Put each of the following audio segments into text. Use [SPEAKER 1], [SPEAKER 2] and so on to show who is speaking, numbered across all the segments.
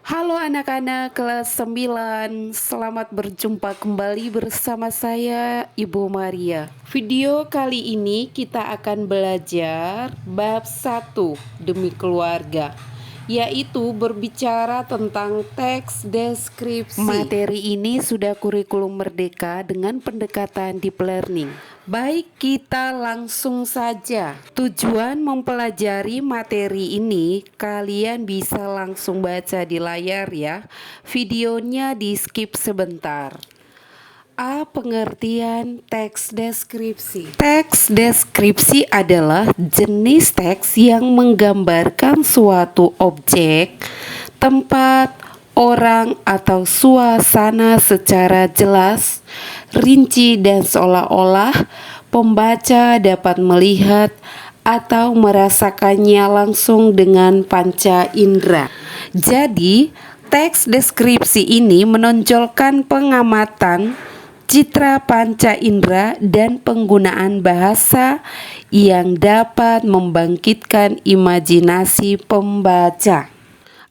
[SPEAKER 1] Halo anak-anak kelas 9, selamat berjumpa kembali bersama saya Ibu Maria. Video kali ini kita akan belajar bab 1 demi keluarga, yaitu berbicara tentang teks deskripsi. Materi ini sudah kurikulum merdeka dengan pendekatan deep learning. Baik, kita langsung saja. Tujuan mempelajari materi ini, kalian bisa langsung baca di layar ya. Videonya di skip sebentar. A. Pengertian teks deskripsi. Teks deskripsi adalah jenis teks yang menggambarkan suatu objek, tempat, orang, atau suasana secara jelas, rinci, dan seolah-olah pembaca dapat melihat atau merasakannya langsung dengan panca indera. Jadi, teks deskripsi ini menonjolkan pengamatan citra panca indera dan penggunaan bahasa yang dapat membangkitkan imajinasi pembaca.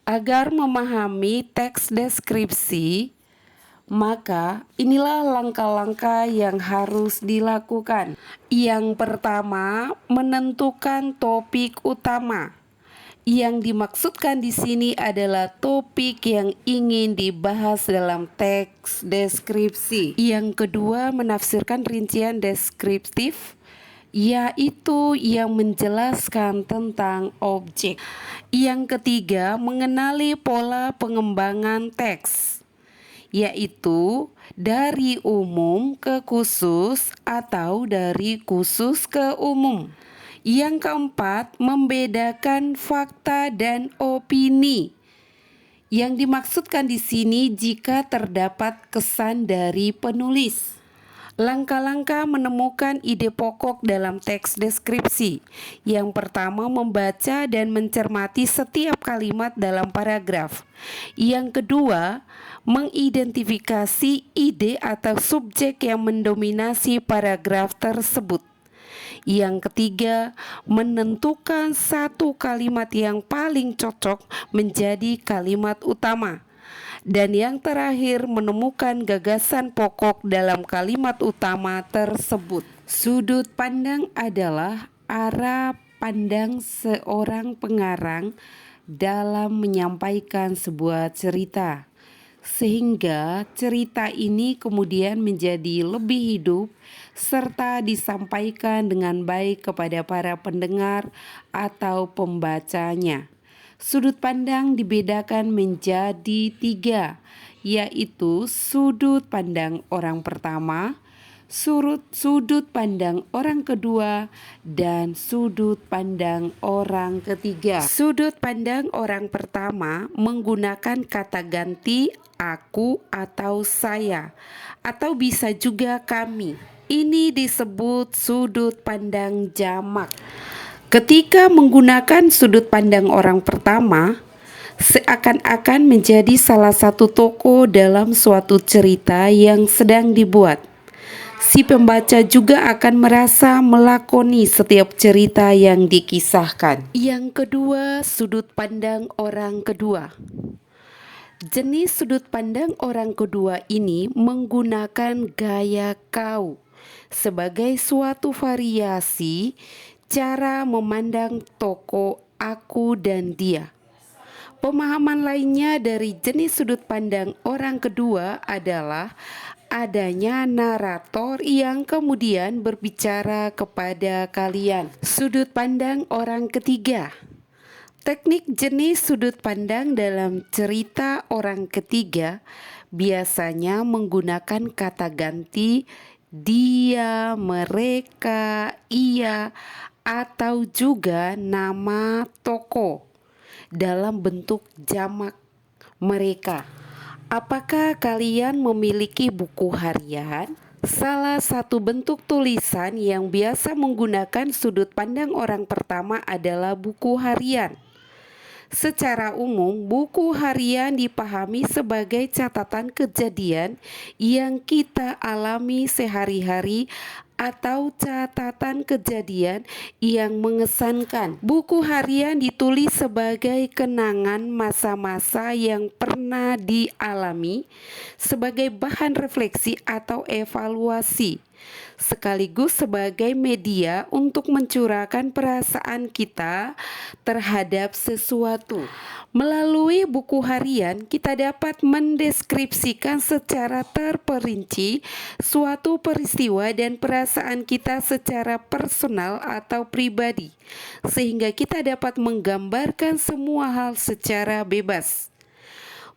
[SPEAKER 1] Agar memahami teks deskripsi, maka inilah langkah-langkah yang harus dilakukan. Yang pertama, menentukan topik utama. Yang dimaksudkan di sini adalah topik yang ingin dibahas dalam teks deskripsi. Yang kedua, menafsirkan rincian deskriptif, yaitu yang menjelaskan tentang objek. Yang ketiga, mengenali pola pengembangan teks, yaitu dari umum ke khusus atau dari khusus ke umum. Yang keempat, membedakan fakta dan opini. Yang dimaksudkan di sini jika terdapat kesan dari penulis. Langkah-langkah menemukan ide pokok dalam teks deskripsi. Yang pertama, membaca dan mencermati setiap kalimat dalam paragraf. Yang kedua, mengidentifikasi ide atau subjek yang mendominasi paragraf tersebut. Yang ketiga, menentukan satu kalimat yang paling cocok menjadi kalimat utama. Dan yang terakhir, menemukan gagasan pokok dalam kalimat utama tersebut. Sudut pandang adalah arah pandang seorang pengarang dalam menyampaikan sebuah cerita, sehingga cerita ini kemudian menjadi lebih hidup serta disampaikan dengan baik kepada para pendengar atau pembacanya. Sudut pandang dibedakan menjadi 3, yaitu sudut pandang orang pertama, sudut pandang orang kedua, dan sudut pandang orang ketiga. Sudut pandang orang pertama menggunakan kata ganti aku atau saya, atau bisa juga kami. Ini disebut sudut pandang jamak. Ketika menggunakan sudut pandang orang pertama, seakan-akan menjadi salah satu tokoh dalam suatu cerita yang sedang dibuat. Si pembaca juga akan merasa melakoni setiap cerita yang dikisahkan. Yang kedua, sudut pandang orang kedua. Jenis sudut pandang orang kedua ini menggunakan gaya kau sebagai suatu variasi cara memandang tokoh aku dan dia. Pemahaman lainnya dari jenis sudut pandang orang kedua adalah adanya narator yang kemudian berbicara kepada kalian. Sudut pandang orang ketiga. Teknik jenis sudut pandang dalam cerita orang ketiga biasanya menggunakan kata ganti dia, mereka, ia, atau juga nama tokoh dalam bentuk jamak mereka. Apakah kalian memiliki buku harian? Salah satu bentuk tulisan yang biasa menggunakan sudut pandang orang pertama adalah buku harian. Secara umum, buku harian dipahami sebagai catatan kejadian yang kita alami sehari-hari atau catatan kejadian yang mengesankan. Buku harian ditulis sebagai kenangan masa-masa yang pernah dialami, sebagai bahan refleksi atau evaluasi, sekaligus sebagai media untuk mencurahkan perasaan kita terhadap sesuatu. Melalui buku harian, kita dapat mendeskripsikan secara terperinci suatu peristiwa dan perasaan kita secara personal atau pribadi, sehingga kita dapat menggambarkan semua hal secara bebas.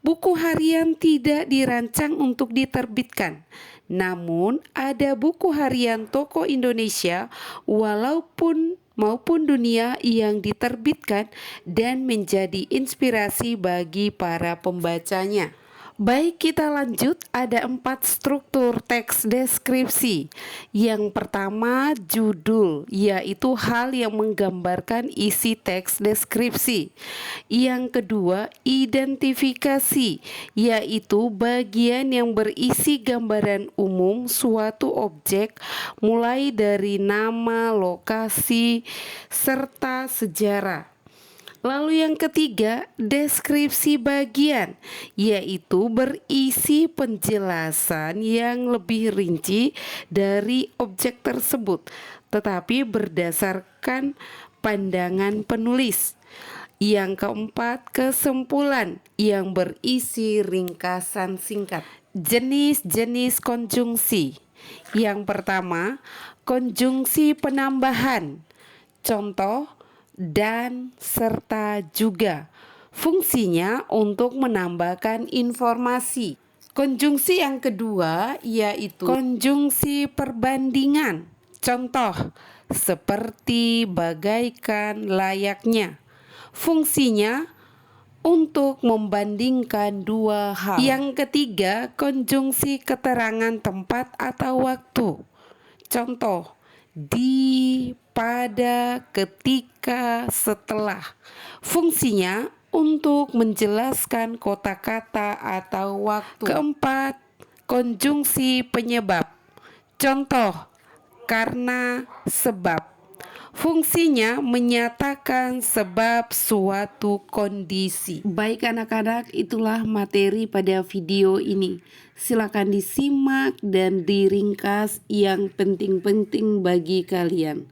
[SPEAKER 1] Buku harian tidak dirancang untuk diterbitkan, namun ada buku harian tokoh Indonesia maupun dunia yang diterbitkan dan menjadi inspirasi bagi para pembacanya. Baik, kita lanjut. Ada 4 struktur teks deskripsi. Yang pertama, judul, yaitu hal yang menggambarkan isi teks deskripsi. Yang kedua, identifikasi, yaitu bagian yang berisi gambaran umum suatu objek, mulai dari nama, lokasi, serta sejarah. Lalu yang ketiga, deskripsi bagian, yaitu berisi penjelasan yang lebih rinci dari objek tersebut, tetapi berdasarkan pandangan penulis. Yang keempat, kesimpulan yang berisi ringkasan singkat. Jenis-jenis konjungsi. Yang pertama, konjungsi penambahan. Contoh, dan, serta, juga. Fungsinya untuk menambahkan informasi. Konjungsi yang kedua yaitu konjungsi perbandingan. Contoh, seperti, bagaikan, layaknya. Fungsinya untuk membandingkan dua hal. Yang ketiga, konjungsi keterangan tempat atau waktu. Contoh, di, pada, ketika, setelah. Fungsinya untuk menjelaskan kata-kata atau waktu. Keempat, konjungsi penyebab. Contoh, karena, sebab. Fungsinya menyatakan sebab suatu kondisi. Baik anak-anak, itulah materi pada video ini. Silakan disimak dan diringkas yang penting-penting bagi kalian.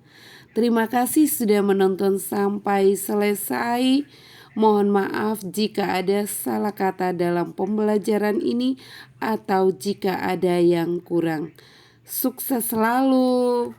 [SPEAKER 1] Terima kasih sudah menonton sampai selesai. Mohon maaf jika ada salah kata dalam pembelajaran ini atau jika ada yang kurang. Sukses selalu.